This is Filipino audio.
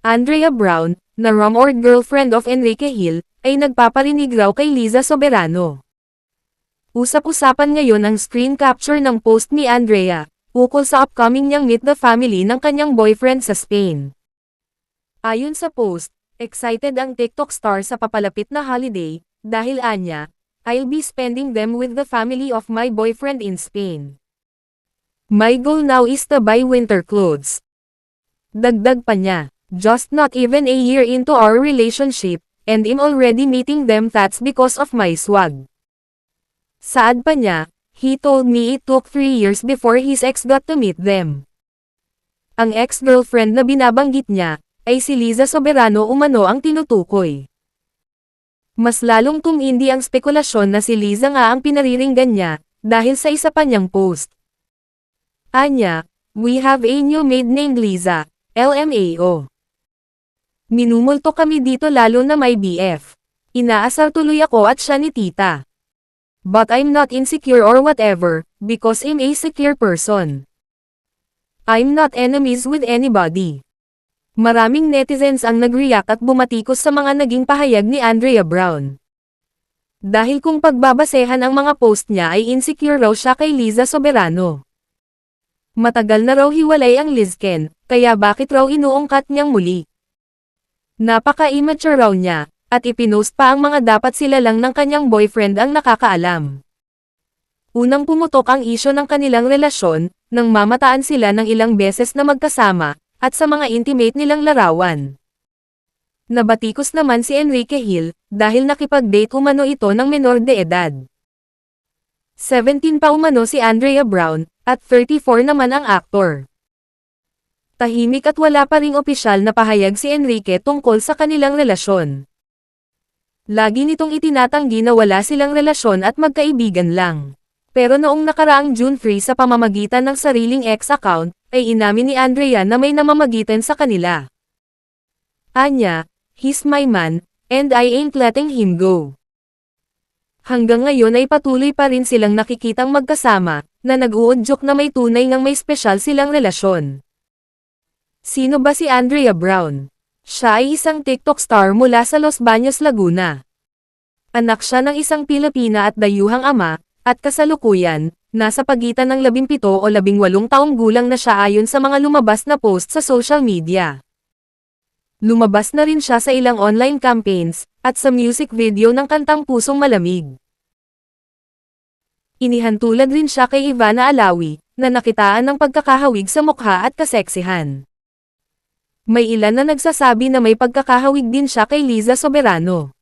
Andrea Brown, na rumored girlfriend of Enrique Hill, ay nagpaparinig raw kay Liza Soberano. Usap-usapan ngayon ang screen capture ng post ni Andrea, ukol sa upcoming niyang meet the family ng kanyang boyfriend sa Spain. Ayon sa post, excited ang TikTok star sa papalapit na holiday, dahil anya, "I'll be spending them with the family of my boyfriend in Spain. My goal now is to buy winter clothes." Dagdag pa niya, "Just not even a year into our relationship, and I'm already meeting them, that's because of my swag." Saad pa niya, "He told me it took 3 years before his ex got to meet them." Ang ex-girlfriend na binabanggit niya, ay si Liza Soberano umano ang tinutukoy. Mas lalong tumindi ang spekulasyon na si Liza nga ang pinariringgan niya, dahil sa isa pa niyang post. Anya, "We have a new maid named Liza, LMAO. Minumulto kami dito lalo na may BF. Inaasar tuloy ako at siya ni tita. But I'm not insecure or whatever, because I'm a secure person. I'm not enemies with anybody." Maraming netizens ang nag-react at bumatikos sa mga naging pahayag ni Andrea Brown. Dahil kung pagbabasehan ang mga post niya ay insecure raw siya kay Liza Soberano. Matagal na raw hiwalay ang Lizken, kaya bakit raw inuungkat niyang muli? Napaka-immature raw niya, at ipinost pa ang mga dapat sila lang ng kanyang boyfriend ang nakakaalam. Unang pumutok ang isyo ng kanilang relasyon, nang mamataan sila ng ilang beses na magkasama, at sa mga intimate nilang larawan. Nabatikos naman si Enrique Hill, dahil nakipag-date umano ito ng menor de edad. 17 pa umano si Andrea Brown, at 34 naman ang aktor. Tahimik at wala pa ring opisyal na pahayag si Enrique tungkol sa kanilang relasyon. Lagi nitong itinatanggi na wala silang relasyon at magkaibigan lang. Pero noong nakaraang June 3 sa pamamagitan ng sariling X account, ay inamin ni Andrea na may namamagitan sa kanila. Anya, "He's my man, and I ain't letting him go." Hanggang ngayon ay patuloy pa rin silang nakikitang magkasama, na nag-uudyok na may tunay ngang may espesyal silang relasyon. Sino ba si Andrea Brown? Siya ay isang TikTok star mula sa Los Baños, Laguna. Anak siya ng isang Pilipina at dayuhang ama, at kasalukuyan, nasa pagitan ng 17 o 18 taong gulang na siya ayon sa mga lumabas na post sa social media. Lumabas na rin siya sa ilang online campaigns, at sa music video ng kantang Pusong Malamig. Inihantulad rin siya kay Ivana Alawi, na nakitaan ng pagkakahawig sa mukha at kaseksihan. May ilan na nagsasabi na may pagkakahawig din siya kay Liza Soberano.